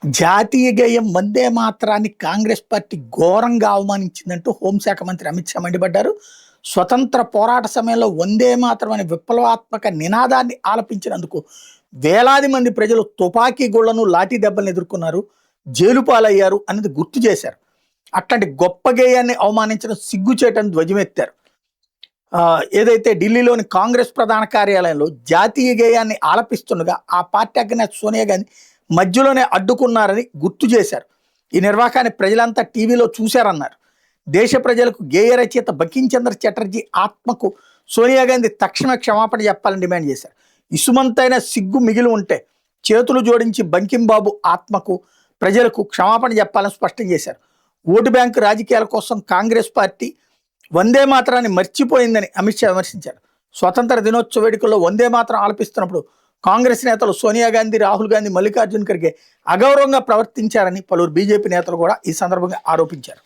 జాతీయ గేయం వందే మాతరాన్ని కాంగ్రెస్ పార్టీ ఘోరంగా అవమానించిందంటూ హోంశాఖ మంత్రి అమిత్ షా మండిపడ్డారు. స్వతంత్ర పోరాట సమయంలో వందే మాతరం అనే విప్లవాత్మక నినాదాన్ని ఆలపించినందుకు వేలాది మంది ప్రజలు తుపాకీ గుళ్లను లాఠీ దెబ్బలను ఎదుర్కొన్నారు, జైలు పాలయ్యారు అనేది గుర్తు చేశారు. అట్లాంటి గొప్ప గేయాన్ని అవమానించడం సిగ్గుచేటని ధ్వజమెత్తారు. ఏదైతే ఢిల్లీలోని కాంగ్రెస్ ప్రధాన కార్యాలయంలో జాతీయ గేయాన్ని ఆలపిస్తుండగా ఆ పార్టీ అగ్రనేత సోనియా గాంధీ మధ్యలోనే అడ్డుకున్నారని గుర్తు చేశారు. ఈ నిర్వాకాన్ని ప్రజలంతా టీవీలో చూశారన్నారు. దేశ ప్రజలకు గేయ రచయిత బంకించంద్ర చటర్జీ ఆత్మకు సోనియా గాంధీ తక్షణ క్షమాపణ చెప్పాలని డిమాండ్ చేశారు. ఇసుమంతైన సిగ్గు మిగిలి ఉంటే చేతులు జోడించి బంకింబాబు ఆత్మకు ప్రజలకు క్షమాపణ చెప్పాలని స్పష్టం చేశారు. ఓటు బ్యాంకు రాజకీయాల కోసం కాంగ్రెస్ పార్టీ వందే మాతరాన్ని మర్చిపోయిందని అమిత్ షా విమర్శించారు. స్వతంత్ర దినోత్సవ వేడుకల్లో వందే మాతరం ఆలపిస్తున్నప్పుడు కాంగ్రెస్ నేతలు సోనియా గాంధీ, రాహుల్ గాంధీ, మల్లికార్జున్ ఖర్గే అగౌరవంగా ప్రవర్తించారని పలువురు బీజేపీ నేతలు కూడా ఈ సందర్భంగా ఆరోపించారు.